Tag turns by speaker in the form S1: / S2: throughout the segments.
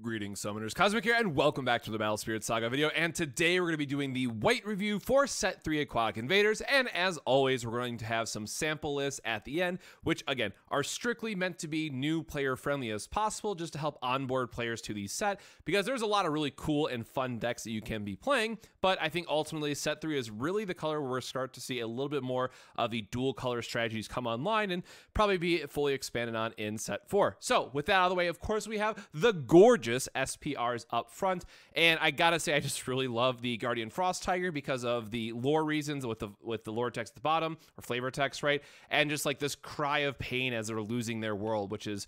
S1: Greetings, Summoners. Cosmic here, and welcome back to the Battle Spirit Saga video. And today we're going to be doing the white review for Set 3 Aquatic Invaders. And as always, we're going to have some sample lists at the end, which, again, are strictly meant to be new player-friendly as possible, just to help onboard players to the set, because there's a lot of really cool and fun decks that you can be playing. But I think ultimately Set 3 is really the color where we're start to see a little bit more of the dual color strategies come online and probably be fully expanded on in Set 4. So with that out of the way, of course, we have the gorgeous SPRs up front, and I gotta say I just really love the Guardian Frost Tiger because of the lore reasons with the lore text at the bottom, or flavor text, right? And just like this cry of pain as they're losing their world, which is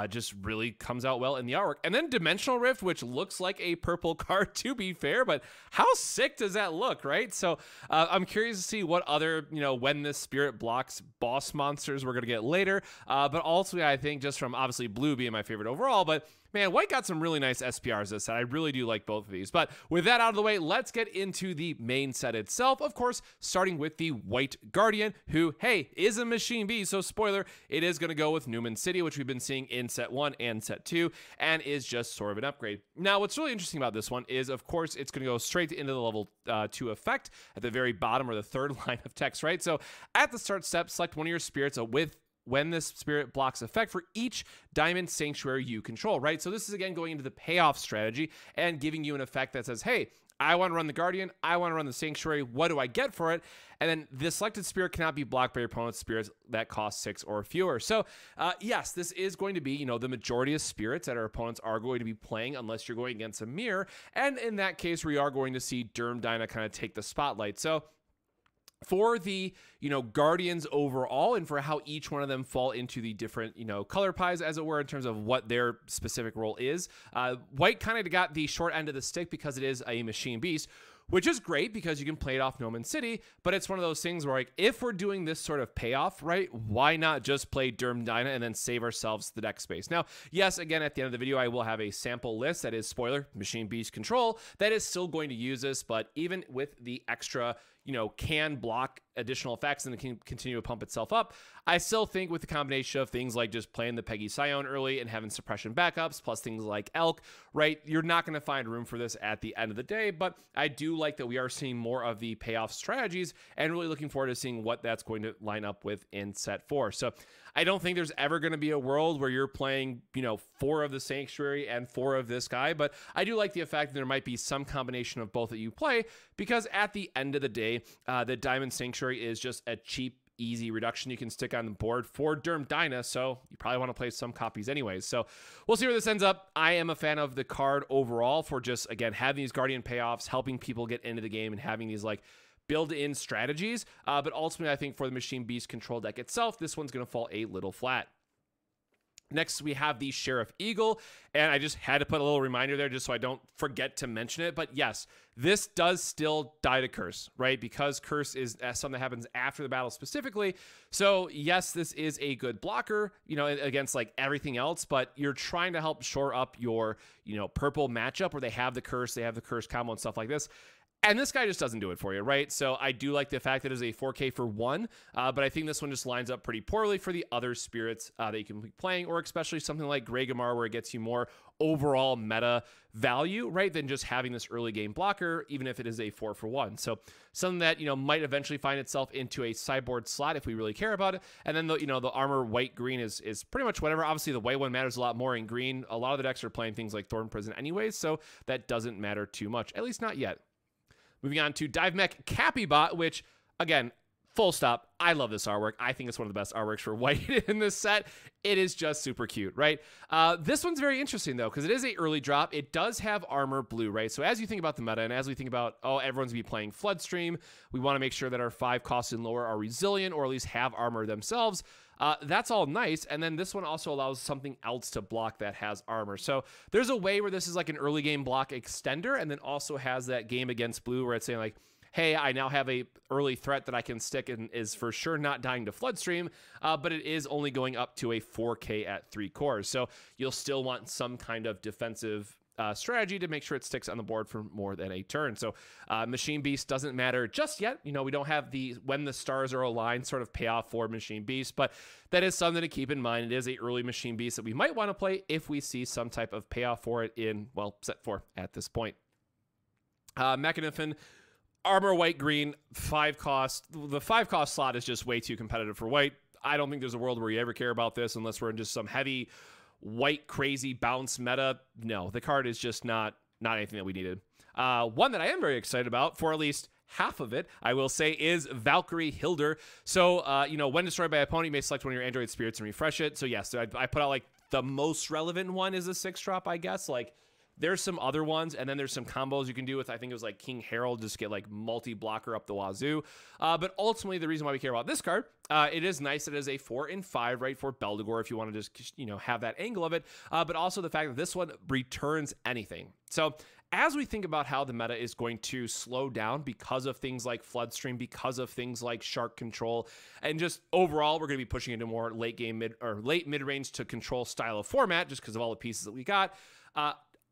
S1: just really comes out well in the artwork. And then Dimensional Rift, which looks like a purple card to be fair, but how sick does that look, right? So I'm curious to see what other, when this spirit blocks boss monsters we're gonna get later, but also I think just from obviously blue being my favorite overall, but man, white got some really nice SPRs this set. I really do like both of these. But with that out of the way, let's get into the main set itself. Of course, starting with the White Guardian, who, hey, is a Machine Beast. So spoiler, it is going to go with Newman City, which we've been seeing in Set 1 and Set 2, and is just sort of an upgrade. Now, what's really interesting about this one is, of course, it's going to go straight into the level 2 effect at the very bottom, or the third line of text, right? So at the start step, select one of your spirits when this spirit blocks effect for each diamond sanctuary you control, right? So this is again going into the payoff strategy and giving you an effect that says, hey, I want to run the Guardian, I want to run the Sanctuary, what do I get for it? And then the selected spirit cannot be blocked by your opponent's spirits that cost 6 or fewer. So yes, this is going to be, the majority of spirits that our opponents are going to be playing unless you're going against a mirror. And in that case, we are going to see Derm Dyna kind of take the spotlight. So for the, Guardians overall, and for how each one of them fall into the different, color pies, as it were, in terms of what their specific role is, white kind of got the short end of the stick because it is a Machine Beast, which is great because you can play it off Newman City, but it's one of those things where, like, if we're doing this sort of payoff, right, why not just play Derm Dyna and then save ourselves the deck space? Now, yes, again, at the end of the video, I will have a sample list that is, spoiler, Machine Beast control, that is still going to use this, but even with the extra, can block additional effects and it can continue to pump itself up, I still think with the combination of things like just playing the Peggy Scion early and having suppression backups, plus things like Elk, right, you're not going to find room for this at the end of the day, but I do like that we are seeing more of the payoff strategies and really looking forward to seeing what that's going to line up with in Set 4. So I don't think there's ever going to be a world where you're playing, 4 of the Sanctuary and 4 of this guy, but I do like the fact that there might be some combination of both that you play, because at the end of the day, the Diamond Sanctuary is just a cheap, easy reduction you can stick on the board for Derm Dyna, so you probably want to play some copies anyways. So we'll see where this ends up. I am a fan of the card overall for just, again, having these Guardian payoffs, helping people get into the game, and having these, like, build-in strategies, but ultimately I think for the Machine Beast control deck itself, this one's going to fall a little flat. Next, we have the Sheriff Eagle, and I just had to put a little reminder there just so I don't forget to mention it. But yes, this does still die to Curse, right? Because Curse is something that happens after the battle specifically. So yes, this is a good blocker, against like everything else, but you're trying to help shore up your, purple matchup where they have the Curse combo and stuff like this. And this guy just doesn't do it for you, right? So I do like the fact that it is a 4K for 1, but I think this one just lines up pretty poorly for the other spirits that you can be playing, or especially something like Gregamar, where it gets you more overall meta value, right, than just having this early game blocker, even if it is a 4 for 1. So something that, might eventually find itself into a sideboard slot if we really care about it. And then, the armor white-green is pretty much whatever. Obviously, the white one matters a lot more in green. A lot of the decks are playing things like Thorn Prison anyways, so that doesn't matter too much, at least not yet. Moving on to Dive Mech Cappybot, which, again, full stop, I love this artwork. I think it's one of the best artworks for white in this set. It is just super cute, right? This one's very interesting, though, because it is a early drop. It does have armor blue, right? So as you think about the meta, and as we think about, everyone's going to be playing Floodstream, we want to make sure that our 5 costs and lower are resilient, or at least have armor themselves. That's all nice, and then this one also allows something else to block that has armor. So there's a way where this is like an early game block extender, and then also has that game against blue where it's saying like, hey, I now have a early threat that I can stick and is for sure not dying to Floodstream, but it is only going up to a 4K at 3 cores. So you'll still want some kind of defensive strategy to make sure it sticks on the board for more than a turn. So Machine Beast doesn't matter just yet. You know, we don't have the when the stars are aligned sort of payoff for Machine Beast, but that is something to keep in mind. It is a early Machine Beast that we might want to play if we see some type of payoff for it in, well, set 4 at this point. Mechanifin, armor white green, 5 cost. The 5 cost slot is just way too competitive for white. I don't think there's a world where you ever care about this unless we're in just some heavy white crazy bounce meta. No, the card is just not anything that we needed. One that I am very excited about for at least half of it, I will say, is Valkyrie Hilder. So, you know, when destroyed by an opponent, you may select one of your Android spirits and refresh it. So yes, I put out like the most relevant one is a 6-drop, I guess. Like, there's some other ones, and then there's some combos you can do with, I think it was like King Harold, just get like multi-blocker up the wazoo. But ultimately, the reason why we care about this card, it is nice that it is a 4 and 5, right, for Beldegor if you want to just, you know, have that angle of it. But also the fact that this one returns anything. So as we think about how the meta is going to slow down because of things like Floodstream, because of things like Shark Control, and just overall, we're going to be pushing into more late game late mid-range to control style of format just because of all the pieces that we got.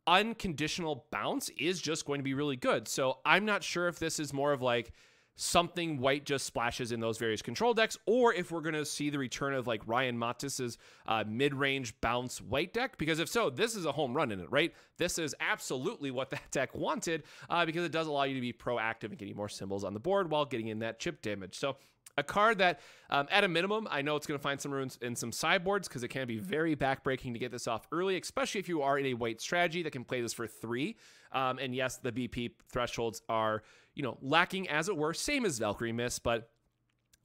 S1: Unconditional bounce is just going to be really good. So I'm not sure if this is more of like something white just splashes in those various control decks, or if we're going to see the return of like Ryan Matis's mid-range bounce white deck, because if so, this is a home run in it, right? This is absolutely what that deck wanted, because it does allow you to be proactive and getting more symbols on the board while getting in that chip damage. So a card that, at a minimum, I know it's going to find some runes in some sideboards because it can be very backbreaking to get this off early, especially if you are in a white strategy that can play this for 3. And yes, the BP thresholds are, you know, lacking as it were, same as Valkyrie Mist, but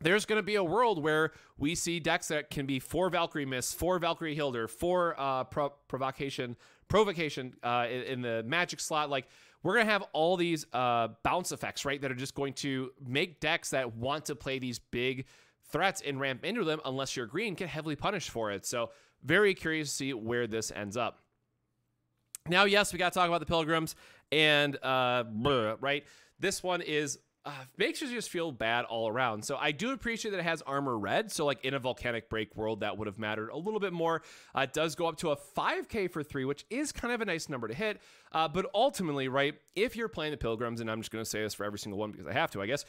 S1: there's going to be a world where we see decks that can be 4 Valkyrie Mist, 4 Valkyrie Hilder, 4 Provocation in the Magic slot. Like, we're going to have all these bounce effects, right, that are just going to make decks that want to play these big threats and ramp into them, unless you're green, get heavily punished for it. So very curious to see where this ends up. Now, yes, we got to talk about the Pilgrims, and right, this one is makes you just feel bad all around. So I do appreciate that it has armor red. So like in a volcanic break world, that would have mattered a little bit more. It does go up to a 5K for 3, which is kind of a nice number to hit. But ultimately, right, if you're playing the Pilgrims, and I'm just going to say this for every single one because I have to, I guess,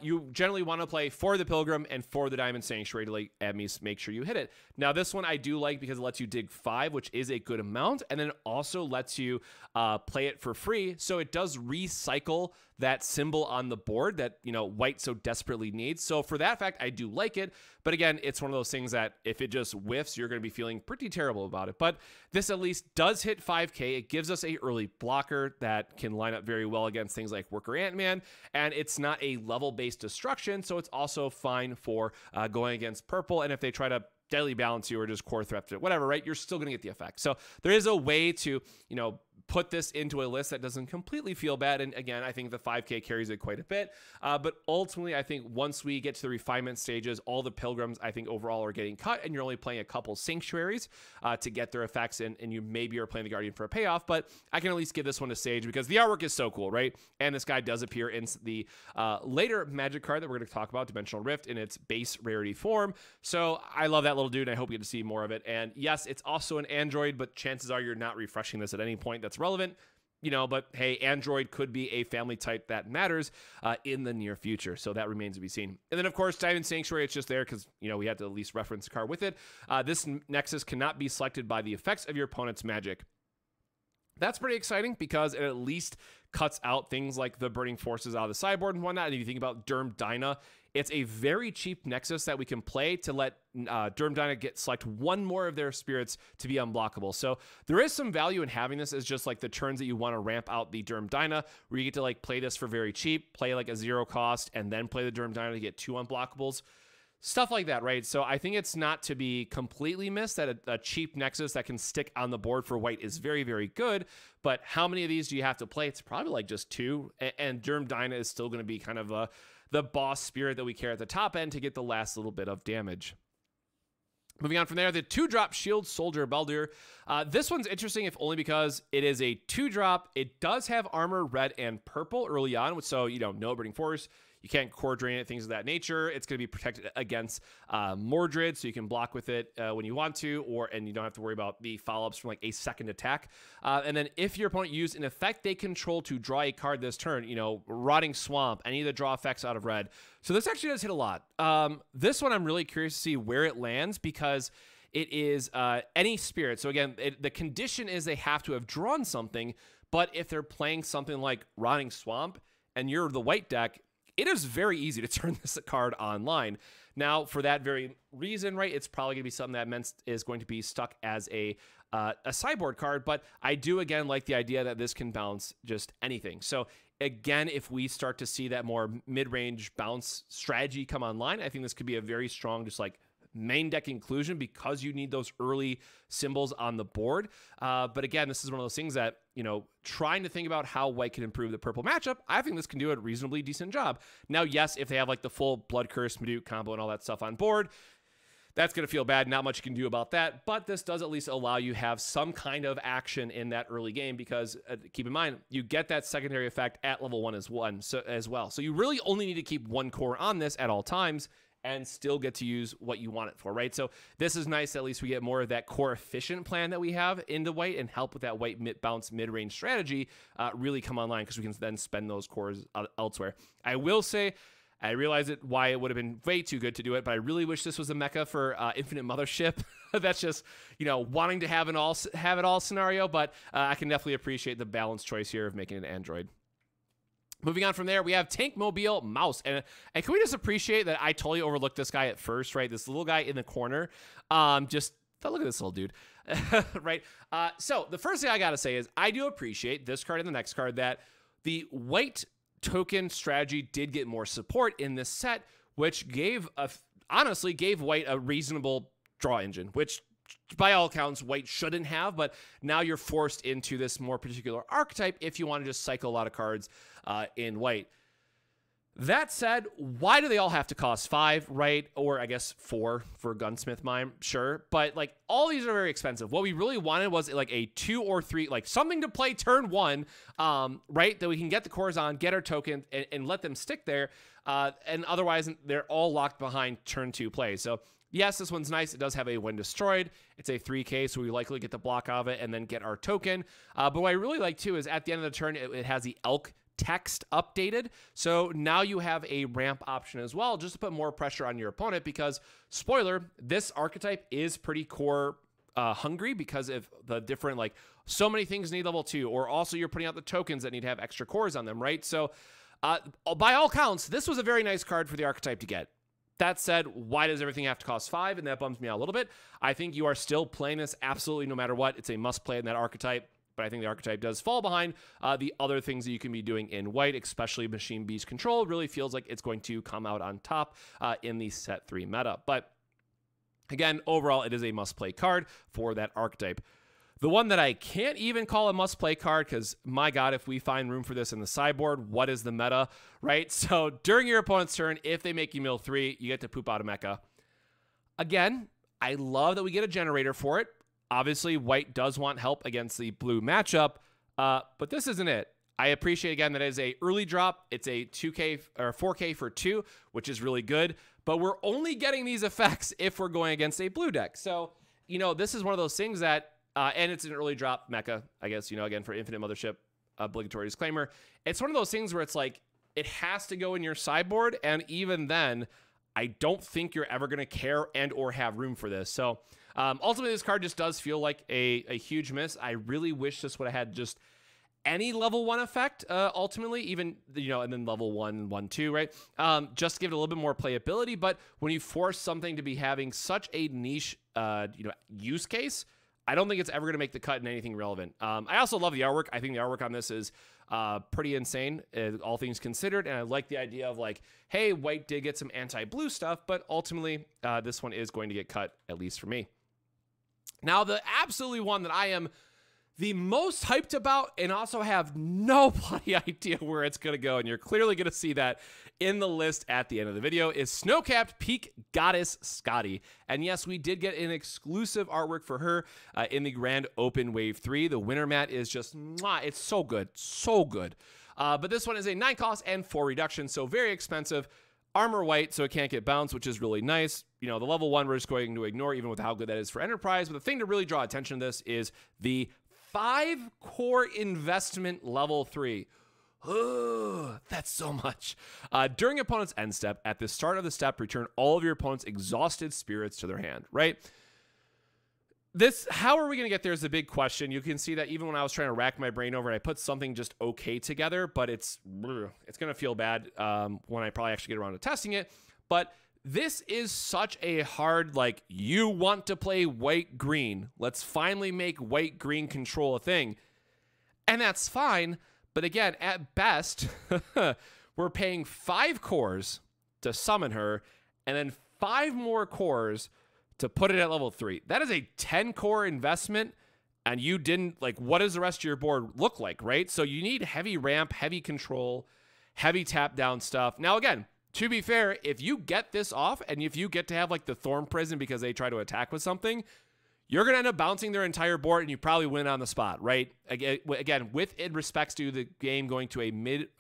S1: you generally want to play for the Pilgrim and for the Diamond Sanctuary to like at least make sure you hit it. Now, this one I do like because it lets you dig 5, which is a good amount, and then it also lets you play it for free. So it does recycle that symbol on the board that, you know, white so desperately needs. So for that fact, I do like it. But again, it's one of those things that if it just whiffs, you're going to be feeling pretty terrible about it. But this at least does hit 5K. It gives us a early blocker that can line up very well against things like Worker Ant-Man. And it's not a level-based destruction, so it's also fine for going against purple. And if they try to deadly balance you or just core threat it, whatever, right, you're still going to get the effect. So there is a way to, you know, put this into a list that doesn't completely feel bad. And again, I think the 5K carries it quite a bit. But ultimately, I think once we get to the refinement stages, all the Pilgrims, I think overall are getting cut, and you're only playing a couple Sanctuaries to get their effects, and you maybe are playing the Guardian for a payoff. But I can at least give this one to Sage because the artwork is so cool, right? And this guy does appear in the later Magic card that we're going to talk about, Dimensional Rift, in its base rarity form. So I love that little dude, and I hope we get to see more of it. And yes, it's also an Android, but chances are you're not refreshing this at any point that's relevant, you know, but hey, Android could be a family type that matters in the near future. So that remains to be seen. And then of course, Diamond Sanctuary, it's just there because, you know, we had to at least reference the card with it. This Nexus cannot be selected by the effects of your opponent's magic. That's pretty exciting because it at least cuts out things like the Burning Forces out of the sideboard and whatnot. And if you think about Derm Dyna, it's a very cheap Nexus that we can play to let Derm Dyna select one more of their spirits to be unblockable. So there is some value in having this as just like the turns that you want to ramp out the Derm Dyna, where you get to like play this for very cheap, play like a 0 cost, and then play the Derm Dyna to get 2 unblockables. Stuff like that, right? So I think it's not to be completely missed that a cheap Nexus that can stick on the board for white is very, very good. But how many of these do you have to play? It's probably like just 2. And Derm Dyna is still going to be kind of the boss spirit that we carry at the top end to get the last little bit of damage. Moving on from there, the 2-drop Shield Soldier Beldir. This one's interesting, if only because it is a 2-drop. It does have armor red and purple early on, so, you know, no Burning Force. You can't core drain it, things of that nature. It's going to be protected against Mordred, so you can block with it when you want to, and you don't have to worry about the follow-ups from like a second attack. And then if your opponent used an effect they control to draw a card this turn, you know, Rotting Swamp, any of the draw effects out of red. So this actually does hit a lot. This one I'm really curious to see where it lands, because it is any spirit. So again, the condition is they have to have drawn something, but if they're playing something like Rotting Swamp and you're the white deck, it is very easy to turn this card online. Now, for that very reason, right, it's probably going to be something that is going to be stuck as a sideboard card, but I do, again, like the idea that this can bounce just anything. So, again, if we start to see that more mid-range bounce strategy come online, I think this could be a very strong, just like, main deck inclusion, because you need those early symbols on the board. But again, this is one of those things that, you know, trying to think about how white can improve the purple matchup, I think this can do a reasonably decent job. Now, yes, if they have like the full Blood Curse, Maduke combo and all that stuff on board, that's going to feel bad. Not much you can do about that, but this does at least allow you have some kind of action in that early game, because keep in mind, you get that secondary effect at level 1 as well. So you really only need to keep one core on this at all times and still get to use what you want it for, right? So this is nice. At least we get more of that core efficient plan that we have into white, and help with that white bounce mid-range strategy really come online, because we can then spend those cores elsewhere. I will say, I realize why it would have been way too good to do it, but I really wish this was a mecha for Infinite Mothership. That's just, you know, wanting to have it all scenario, but I can definitely appreciate the balanced choice here of making it an android. Moving on from there, we have Tank Mobile Mouse. And can we just appreciate that I totally overlooked this guy at first, right? This little guy in the corner. Just look at this little dude, right? So the first thing I got to say is I do appreciate this card and the next card, that the white token strategy did get more support in this set, which honestly gave white a reasonable draw engine, which by all accounts, white shouldn't have, but now you're forced into this more particular archetype if you want to just cycle a lot of cards in white. That said, why do they all have to cost 5, right? Or I guess 4 for Gunsmith Mime, sure. But like all these are very expensive. What we really wanted was like a 2 or 3, like something to play turn 1, right? That we can get the cores on, get our token, and let them stick there. And otherwise, they're all locked behind turn 2 play. So yes, this one's nice. It does have a when destroyed. It's a 3K, so we likely get the block of it and then get our token. But what I really like too is at the end of the turn, it has the elk text updated. So now you have a ramp option as well, just to put more pressure on your opponent, because spoiler, this archetype is pretty core hungry, because of the different, like, so many things need level 2, or also you're putting out the tokens that need to have extra cores on them, right? So by all counts, this was a very nice card for the archetype to get. That said, why does everything have to cost 5? And that bums me out a little bit. I think you are still playing this absolutely no matter what. It's a must play in that archetype, but I think the archetype does fall behind the other things that you can be doing in white, especially Machine Beast Control. Really feels like it's going to come out on top in the set 3 meta. But again, overall, it is a must play card for that archetype. The one that I can't even call a must-play card, because, my God, if we find room for this in the sideboard, what is the meta, right? So during your opponent's turn, if they make you mill 3, you get to poop out a mecha. Again, I love that we get a generator for it. Obviously, white does want help against the blue matchup, but this isn't it. I appreciate, again, that it is a early drop. It's a 2K or 4K for 2, which is really good, but we're only getting these effects if we're going against a blue deck. So, you know, this is one of those things that and it's an early drop mecha, I guess, you know, again, for Infinite Mothership, obligatory disclaimer. It's one of those things where it's like, it has to go in your sideboard, and even then, I don't think you're ever going to care and or have room for this. So, ultimately, this card just does feel like a huge miss. I really wish this would have had just any level 1 effect, ultimately, even, you know, and then level 1, 1, 2, right? Just to give it a little bit more playability, but when you force something to be having such a niche, you know, use case, I don't think it's ever going to make the cut in anything relevant. I also love the artwork. I think the artwork on this is pretty insane, all things considered. And I like the idea of like, hey, white did get some anti-blue stuff, but ultimately this one is going to get cut, at least for me. Now, the absolutely one that I am the most hyped about and also have no bloody idea where it's going to go, and you're clearly going to see that in the list at the end of the video, is Snowcapped Peak Goddess Scotty. And yes, we did get an exclusive artwork for her in the Grand Open Wave 3. The winter mat is just, it's so good, so good. But this one is a 9 cost and 4 reduction, so very expensive. Armor white, so it can't get bounced, which is really nice. You know, the level 1 we're just going to ignore, even with how good that is for Enterprise. But the thing to really draw attention to this is the 5-core investment level 3. Oh, that's so much. During opponent's end step, at the start of the step, return all of your opponent's exhausted spirits to their hand, right? This, how are we going to get there is the big question. You can see that even when I was trying to rack my brain over it, I put something just okay together, but it's going to feel bad when I probably actually get around to testing it. But this is such a hard, like, you want to play white-green. Let's finally make white-green control a thing. And that's fine. But again, at best, we're paying 5 cores to summon her, and then 5 more cores to put it at level 3. That is a 10-core investment, and you didn't, like, what does the rest of your board look like, right? So you need heavy ramp, heavy control, heavy tap down stuff. Now, again, to be fair, if you get this off, and if you get to have, like, the Thorn Prison because they try to attack with something, you're going to end up bouncing their entire board, and you probably win on the spot, right? Again, with it respects to the game going to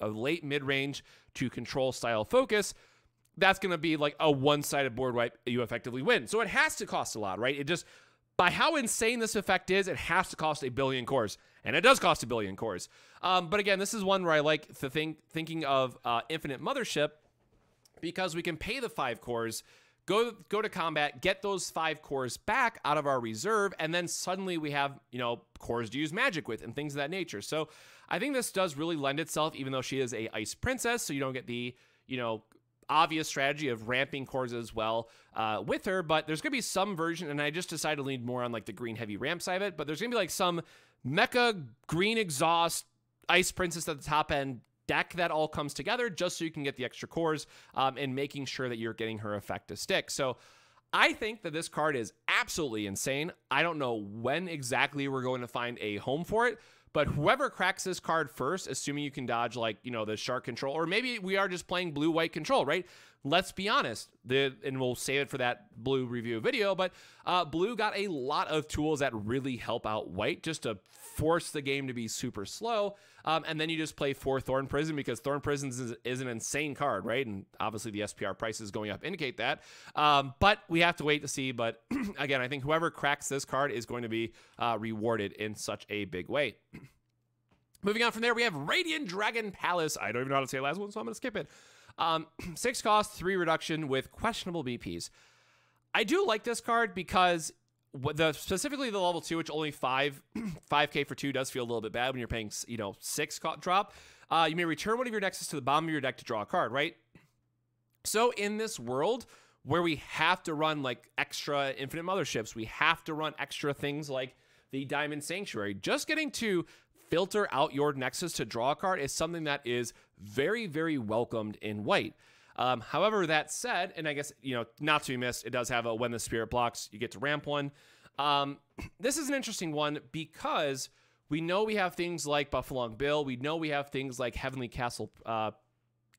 S1: a late mid-range to control style focus, that's going to be like a one-sided board wipe you effectively win. So it has to cost a lot, right? It just, by how insane this effect is, it has to cost 1 billion cores. And it does cost 1 billion cores. But again, this is one where I like thinking of Infinite Mothership, because we can pay the 5 cores, go to combat, get those 5 cores back out of our reserve, and then suddenly we have, you know, cores to use magic with and things of that nature. So I think this does really lend itself, even though she is a ice princess, so you don't get the, you know, obvious strategy of ramping cores as well with her. But there's gonna be some version, and I just decided to lean more on like the green heavy ramp side of it, but there's gonna be like some mecha green exhaust ice princess at the top end deck that all comes together just so you can get the extra cores and making sure that you're getting her effect to stick. So I think that this card is absolutely insane. I don't know when exactly we're going to find a home for it, but whoever cracks this card first, assuming you can dodge, like, you know, the shark control, or maybe we are just playing blue-white control, right? Let's be honest, and we'll save it for that blue review video, but blue got a lot of tools that really help out white just to force the game to be super slow. And then you just play 4 Thorn Prison, because Thorn Prisons is an insane card, right? And obviously the SPR prices going up indicate that. But we have to wait to see. But again, I think whoever cracks this card is going to be rewarded in such a big way. Moving on from there, we have Radiant Dragon Palace. I don't even know how to say the last one, so I'm going to skip it. 6 cost, 3 reduction with questionable BPs. I do like this card because specifically the level 2, which only 5k for 2 does feel a little bit bad when you're paying, you know, 6 drop. You may return one of your nexus to the bottom of your deck to draw a card, right? So in this world where we have to run like extra Infinite Motherships, we have to run extra things like the Diamond Sanctuary, just getting to filter out your nexus to draw a card is something that is very, very welcomed in white. However, that said, and I guess, you know, not to be missed, it does have a when the spirit blocks, you get to ramp one. This is an interesting one because we know we have things like Buffalong Bill. We know we have things like Heavenly Castle,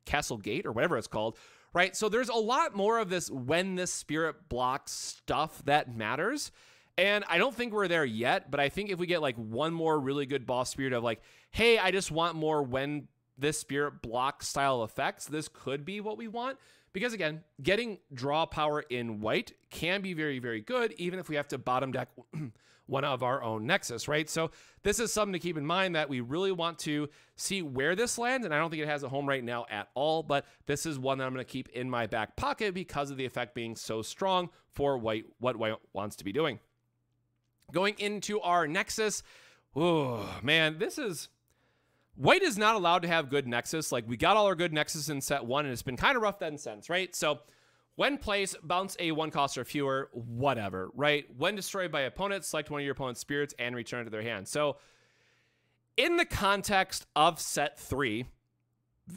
S1: Castle Gate, or whatever it's called, right? So there's a lot more of this when the spirit blocks stuff that matters. And I don't think we're there yet, but I think if we get like one more really good boss spirit of like, hey, I just want more when this spirit block style effects, this could be what we want. Because again, getting draw power in white can be very, very good, even if we have to bottom deck one of our own nexus, right? So this is something to keep in mind that we really want to see where this lands. And I don't think it has a home right now at all, but this is one that I'm going to keep in my back pocket because of the effect being so strong for white, what white wants to be doing. Going into our nexus, oh man, this is... White is not allowed to have good nexus. Like, we got all our good nexus in set 1, and it's been kind of rough then since, right? So, when placed, bounce a 1 cost or fewer, whatever, right? When destroyed by opponents, select one of your opponent's spirits and return it to their hand. So, in the context of set 3,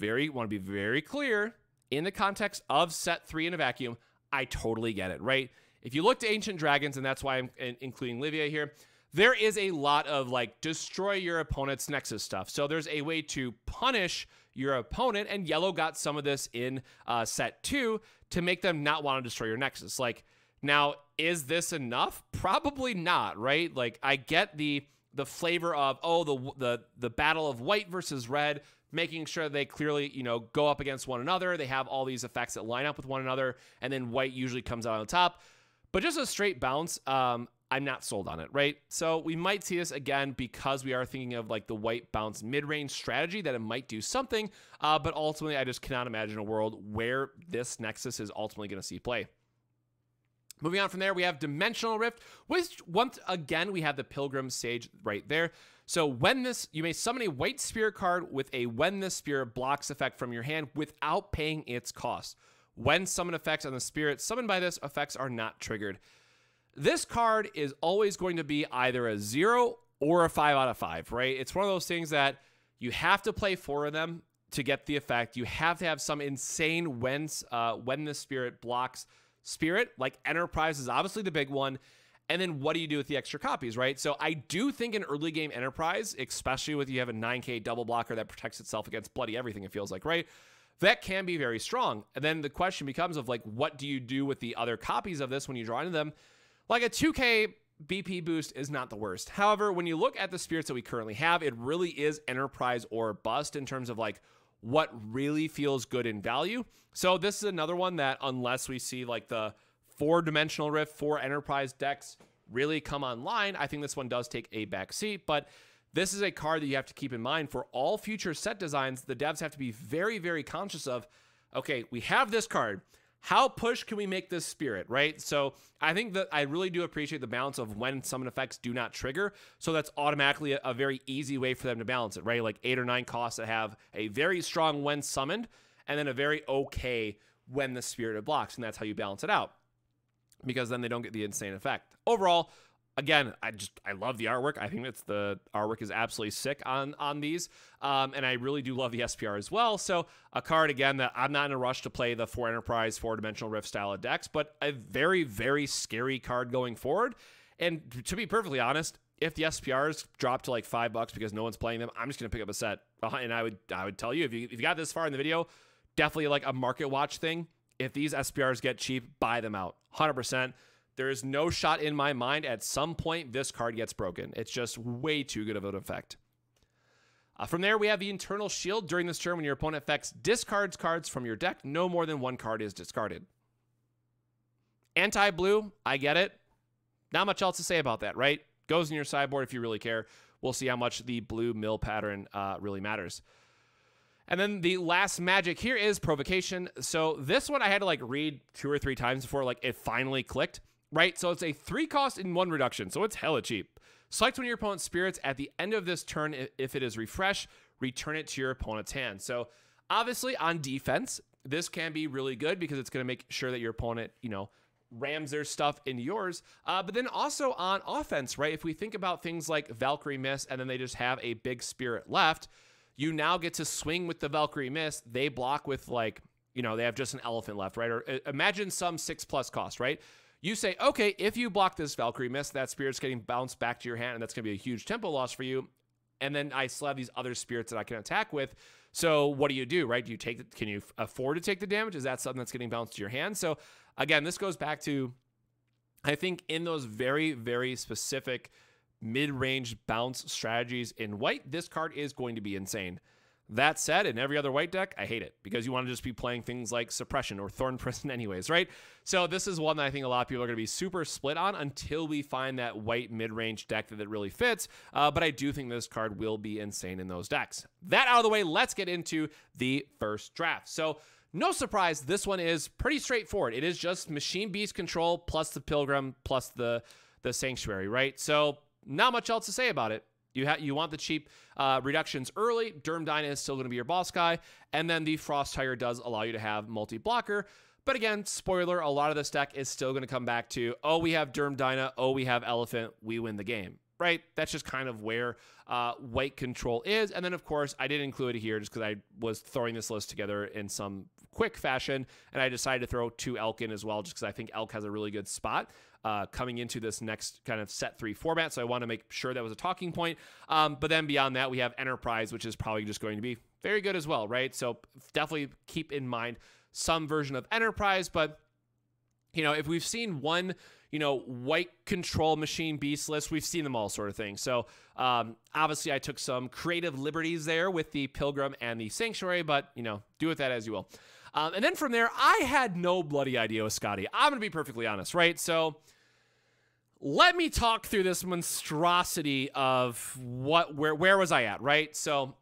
S1: want to be very clear, in the context of set 3 in a vacuum, I totally get it, right? If you look to Ancient Dragons, and that's why I'm including Livia here, there is a lot of like destroy your opponent's Nexus stuff. So there's a way to punish your opponent, and yellow got some of this in set 2 to make them not want to destroy your Nexus. Like, now, is this enough? Probably not, right? Like, I get the flavor of, oh, the battle of white versus red, making sure they clearly, you know, go up against one another. They have all these effects that line up with one another, and then white usually comes out on top. But just a straight bounce, I'm not sold on it, right? So we might see this again because we are thinking of like the white bounce mid-range strategy, that it might do something, but ultimately I just cannot imagine a world where this Nexus is ultimately going to see play. Moving on from there, we have Dimensional Rift, which once again, we have the Pilgrim Sage right there. So when this, you may summon a white spirit card with a when this spirit blocks effect from your hand without paying its cost. When summon effects on the spirit summoned by this, effects are not triggered. This card is always going to be either a 0 or a 5 out of 5, right? It's one of those things that you have to play 4 of them to get the effect. You have to have some insane when the spirit blocks spirit, like Enterprise is obviously the big one. And then what do you do with the extra copies, right? So I do think an early game Enterprise, especially with you have a 9K double blocker that protects itself against bloody everything, it feels like, right? That can be very strong. And then the question becomes of like, what do you do with the other copies of this when you draw into them? Like a 2K BP boost is not the worst. However, when you look at the spirits that we currently have, it really is Enterprise or bust in terms of like what really feels good in value. So this is another one that unless we see like the 4-dimensional rift, 4 Enterprise decks really come online, I think this one does take a back seat. But this is a card that you have to keep in mind for all future set designs. The devs have to be very, very conscious of, okay, we have this card. How push can we make this spirit, right? So I think that I really do appreciate the balance of when summon effects do not trigger. So that's automatically a very easy way for them to balance it, right? Like 8 or 9 costs that have a very strong when summoned and then a very okay when the spirit blocks. And that's how you balance it out, because then they don't get the insane effect. Overall, again, I love the artwork. I think the artwork is absolutely sick on these. And I really do love the SPR as well. So a card, again, that I'm not in a rush to play the 4 Enterprise, 4-dimensional rift style of decks, but a very, very scary card going forward. And to be perfectly honest, if the SPRs drop to like $5 because no one's playing them, I'm just going to pick up a set. And I would tell you, if you got this far in the video, definitely like a market watch thing. If these SPRs get cheap, buy them out, 100%. There is no shot in my mind at some point this card gets broken. It's just way too good of an effect. From there, we have the Internal Shield. During this turn, when your opponent effects discards cards from your deck, no more than 1 card is discarded. Anti-blue, I get it. Not much else to say about that, right? Goes in your sideboard if you really care. We'll see how much the blue mill pattern really matters. And then the last magic here is Provocation. So this one I had to like read 2 or 3 times before like it finally clicked. Right, so it's a 3 cost in 1 reduction, so it's hella cheap. Select one of your opponent's spirits at the end of this turn. If it is refreshed, return it to your opponent's hand. So obviously on defense, this can be really good because it's going to make sure that your opponent, you know, rams their stuff into yours. But then also on offense, right, if we think about things like Valkyrie Miss and then they just have a big spirit left, you now get to swing with the Valkyrie Miss. They block with like, you know, they have just an elephant left, right? Or imagine some 6+ cost, right? You say, okay, if you block this Valkyrie Miss, that spirit's getting bounced back to your hand, and that's going to be a huge tempo loss for you. And then I still have these other spirits that I can attack with. So what do, right? Do you take can you afford to take the damage? Is that something that's getting bounced to your hand? So again, this goes back to, I think in those very, very specific mid-range bounce strategies in white, this card is going to be insane. That said, in every other white deck, I hate it because you want to just be playing things like Suppression or Thorn Prison anyways, right? So this is one that I think a lot of people are going to be super split on until we find that white mid-range deck that really fits. But I do think this card will be insane in those decks. That out of the way, let's get into the first draft. So no surprise, this one is pretty straightforward. It is just Machine Beast control plus the Pilgrim plus the Sanctuary, right? So not much else to say about it. You want the cheap reductions early. Derm Dyna is still going to be your boss guy. And then the Frost Tiger does allow you to have multi-blocker. But again, spoiler, a lot of this deck is still going to come back to, oh, we have Derm Dyna, oh, we have Elephant, we win the game, right? That's just kind of where white control is. And then, of course, I did include it here just because I was throwing this list together in some quick fashion, and I decided to throw 2 Elk in as well just because I think Elk has a really good spot. coming into this next kind of set 3 format. So I want to make sure that was a talking point. But then beyond that, we have Enterprise, which is probably just going to be very good as well, right? So definitely keep in mind some version of Enterprise. But, you know, if we've seen one, you know, white control machine beast list, we've seen them all sort of thing. So obviously I took some creative liberties there with the Pilgrim and the Sanctuary, but, you know, do with that as you will. And then from there, I had no bloody idea with Scotty. I'm going to be perfectly honest, right? So let me talk through this monstrosity of where was I at, right? So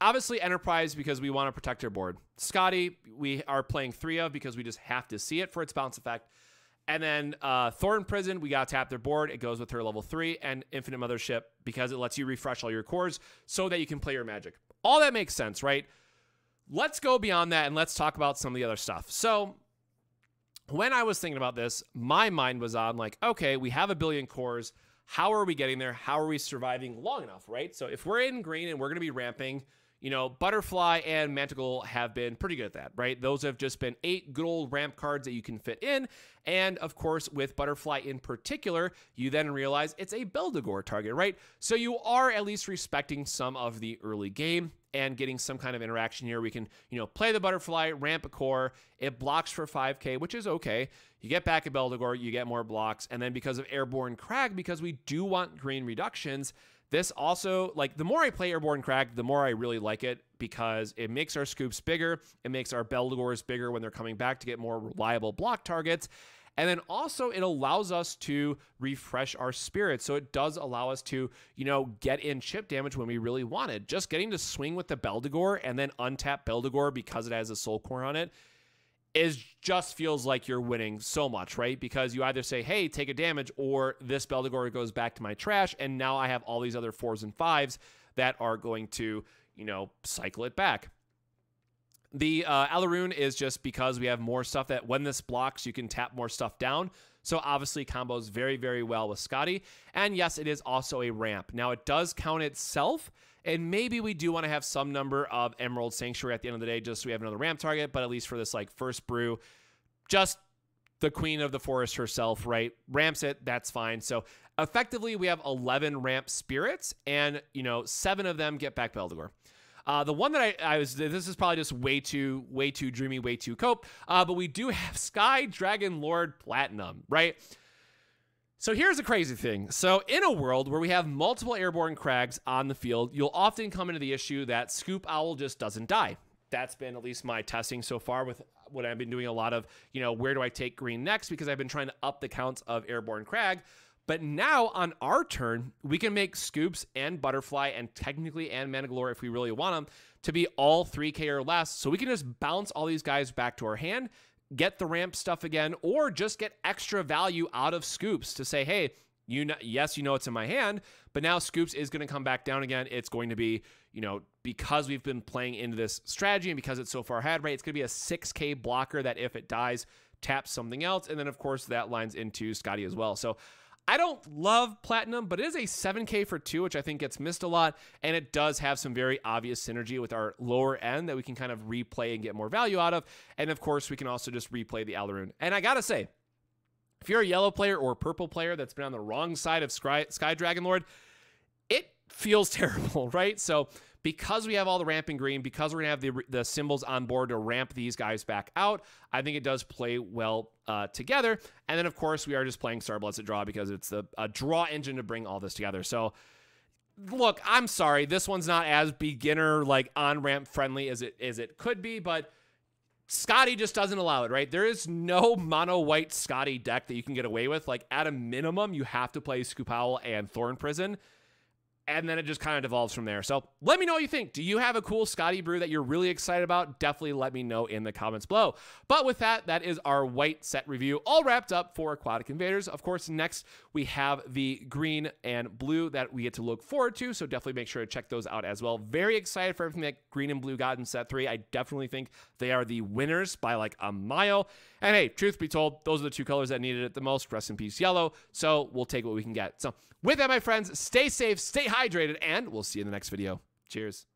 S1: obviously Enterprise, because we want to protect our board. Scotty, we are playing 3 of because we just have to see it for its bounce effect. And then Thorn Prison, we got to tap their board. It goes with her level 3, and Infinite Mothership because it lets you refresh all your cores so that you can play your magic. All that makes sense, right? Let's go beyond that and let's talk about some of the other stuff. So when I was thinking about this, my mind was on like, okay, we have 1 billion cores. How are we getting there? How are we surviving long enough, right? So if we're in green and we're going to be ramping, you know, Butterfly and Manticore have been pretty good at that, right? Those have just been 8 good old ramp cards that you can fit in. And of course, with Butterfly in particular, you then realize it's a Beldegor target, right? So you are at least respecting some of the early game and getting some kind of interaction here. We can, you know, play the Butterfly, ramp a core. It blocks for 5k, which is okay. You get back a Beldegor, you get more blocks. And then because of Airborne Crag, because we do want green reductions, this also, like, the more I play Airborne Crag, the more I really like it because it makes our scoops bigger. It makes our Beldegors bigger when they're coming back to get more reliable block targets. And then also it allows us to refresh our spirits. So it does allow us to, you know, get in chip damage when we really wanted. Just getting to swing with the Beldegor and then untap Beldegor because it has a soul core on it is just feels like you're winning so much, right? Because you either say, hey, take a damage, or this Beldegor goes back to my trash, and now I have all these other 4s and 5s that are going to, you know, cycle it back. The Alaroon is just because we have more stuff that when this blocks, you can tap more stuff down. So obviously combos very, very well with Scotty. And yes, it is also a ramp. Now it does count itself, and maybe we do want to have some number of Emerald Sanctuary at the end of the day just so we have another ramp target, but at least for this like first brew, just the Queen of the Forest herself, right? Ramps it, that's fine. So effectively we have 11 ramp spirits, and, you know, 7 of them get back Beldegor. The one that this is probably just way too dreamy, way too cope. But we do have Sky Dragon Lord Platinum, right? So here's the crazy thing. So in a world where we have multiple Airborne Crags on the field, you'll often come into the issue that Scoop Owl just doesn't die. That's been at least my testing so far with what I've been doing a lot of, you know, where do I take green next? Because I've been trying to up the counts of Airborne Crag. But now on our turn, we can make Scoops and Butterfly and technically and Manticore if we really want them to be all 3k or less. So we can just bounce all these guys back to our hand, get the ramp stuff again, or just get extra value out of Scoops to say, hey, you know, yes, you know it's in my hand, but now Scoops is going to come back down again. It's going to be, you know, because we've been playing into this strategy and because it's so far ahead, right? It's going to be a 6k blocker that if it dies, taps something else. And then, of course, that lines into Scotty as well. So I don't love Platinum, but it is a 7k for 2, which I think gets missed a lot. And it does have some very obvious synergy with our lower end that we can kind of replay and get more value out of. And of course, we can also just replay the Alaroon. And I gotta say, if you're a yellow player or a purple player that's been on the wrong side of Sky Dragon Lord, it feels terrible, right? So because we have all the ramping green, because we're going to have the symbols on board to ramp these guys back out, I think it does play well together. And then, of course, we are just playing Starbloods at draw because it's a draw engine to bring all this together. So, look, I'm sorry. This one's not as beginner, like, on-ramp friendly as it could be, but Scotty just doesn't allow it, right? There is no mono-white Scotty deck that you can get away with. Like, at a minimum, you have to play Scoop Owl and Thorn Prison. And then it just kind of devolves from there. So let me know what you think. Do you have a cool Scotty brew that you're really excited about? Definitely let me know in the comments below. But with that, that is our white set review all wrapped up for Aquatic Invaders. Of course, next we have the green and blue that we get to look forward to. So definitely make sure to check those out as well. Very excited for everything that green and blue got in set 3. I definitely think they are the winners by like a mile. And hey, truth be told, those are the 2 colors that needed it the most. Rest in peace, yellow. So we'll take what we can get. So with that, my friends, stay safe, stay hydrated, and we'll see you in the next video. Cheers.